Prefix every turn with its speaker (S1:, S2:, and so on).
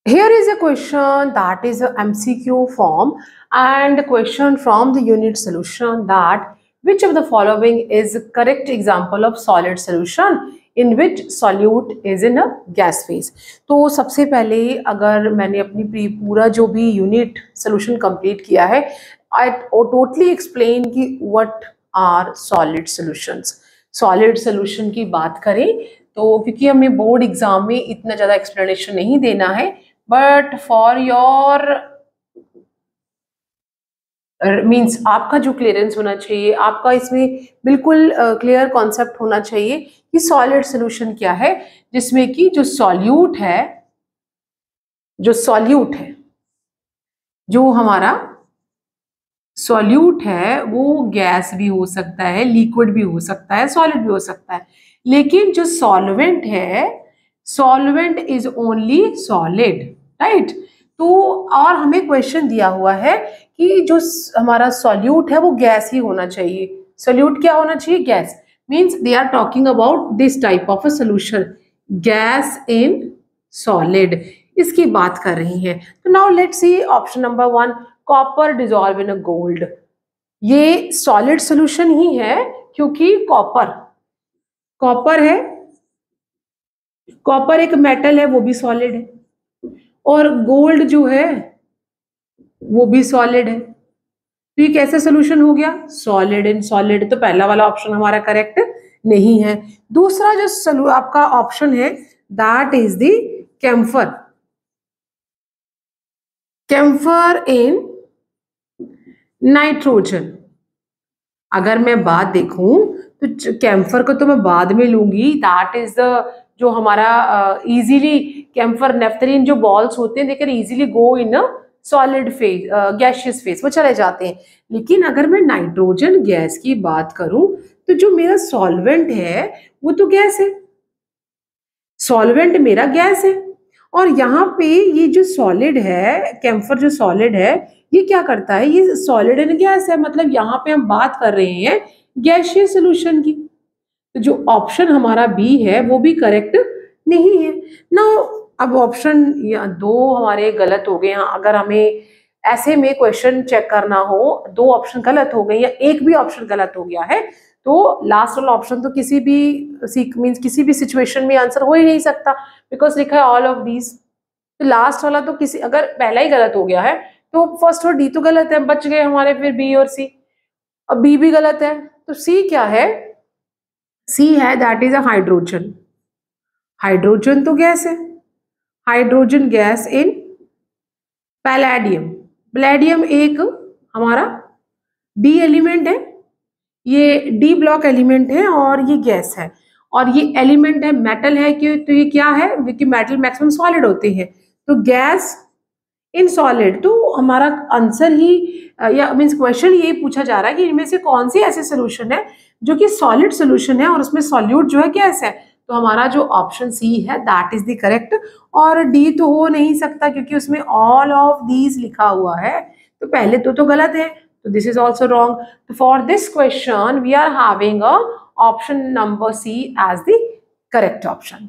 S1: Here is a question that is a MCQ form and the question from the unit solution that which of the following is a correct example of solid solution in which solute is in a gas phase. तो सबसे पहले अगर मैंने अपनी पूरा जो भी unit solution complete किया है आई टोटली एक्सप्लेन कि what are solid solutions. Solid solution की बात करें तो क्योंकि हमें बोर्ड एग्जाम में इतना ज़्यादा एक्सप्लेनेशन नहीं देना है, बट फॉर योर मीन्स आपका जो क्लियरेंस होना चाहिए, आपका इसमें बिल्कुल क्लियर कॉन्सेप्ट होना चाहिए कि सॉलिड सॉल्यूशन क्या है, जिसमें कि जो सॉल्यूट है जो हमारा सॉल्यूट है वो गैस भी हो सकता है, लिक्विड भी हो सकता है, सॉलिड भी हो सकता है, लेकिन जो सॉल्वेंट है, solvent is only solid, right. तो और हमें क्वेश्चन दिया हुआ है कि जो हमारा सॉल्यूट है वो गैस ही होना चाहिए. सॉल्यूट क्या होना चाहिए? Gas. Means they are talking about this type of a solution, gas in solid, इसकी बात कर रही है. तो now let's see option number 1, copper dissolve in a gold. ये सॉलिड सोल्यूशन ही है क्योंकि कॉपर है, कॉपर एक मेटल है, वो भी सॉलिड है, और गोल्ड जो है वो भी सॉलिड है. तो ये कैसे सोल्यूशन हो गया? Solid in solid. तो पहला वाला ऑप्शन हमारा करेक्ट नहीं है. दूसरा जो आपका ऑप्शन है that is the camphor in nitrogen. अगर मैं बात देखूं तो कैम्फर को तो मैं बाद में लूंगी, दैट इज द जो हमारा इजीली कैम्फर नेफ्थलीन जो बॉल्स होते हैं they can easily go in a solid phase, gaseous phase, वो चले जाते हैं. लेकिन अगर मैं नाइट्रोजन गैस की बात करूं तो जो मेरा सॉल्वेंट है वो तो गैस है, सॉल्वेंट मेरा गैस है. और यहाँ पे ये जो सॉलिड है, कैम्फर जो सॉलिड है, ये क्या करता है? ये सॉलिड इन गैस है, मतलब यहाँ पे हम बात कर रहे हैं गैशियस सॉल्यूशन की. तो जो ऑप्शन हमारा बी है वो भी करेक्ट नहीं है ना. अब ऑप्शन दो हमारे गलत हो गए. अगर हमें ऐसे में क्वेश्चन चेक करना हो, दो ऑप्शन गलत हो गए या एक भी ऑप्शन गलत हो गया है, तो लास्ट वाला ऑप्शन तो किसी भी सिचुएशन में आंसर हो ही नहीं सकता, बिकॉज लिखा है ऑल ऑफ दीज. तो लास्ट वाला तो किसी, अगर पहला ही गलत हो गया है तो फर्स्ट और डी तो गलत है, बच गए हमारे फिर बी और सी. अब बी भी गलत है, तो सी क्या है? सी है that is a hydrogen. Hydrogen तो गैस है, hydrogen gas in palladium. Palladium एक हमारा डी एलिमेंट है, ये डी ब्लॉक एलिमेंट है और ये गैस है, और ये एलिमेंट है, मेटल है कि, तो ये क्या है? क्योंकि मेटल मैक्सिमम सॉलिड होते हैं, तो गैस इन सॉलिड. तो हमारा आंसर ही या मीन्स क्वेश्चन यही पूछा जा रहा है कि इनमें से कौन सी ऐसी सोल्यूशन है जो कि सॉलिड सोल्यूशन है और उसमें सॉल्यूट जो है गैस है. तो हमारा जो ऑप्शन सी है दैट इज द करेक्ट. और डी तो हो नहीं सकता क्योंकि उसमें ऑल ऑफ दीज लिखा हुआ है, तो पहले तो गलत है, तो दिस इज ऑल्सो रॉन्ग. तो for this question we are having a option number C as the correct option.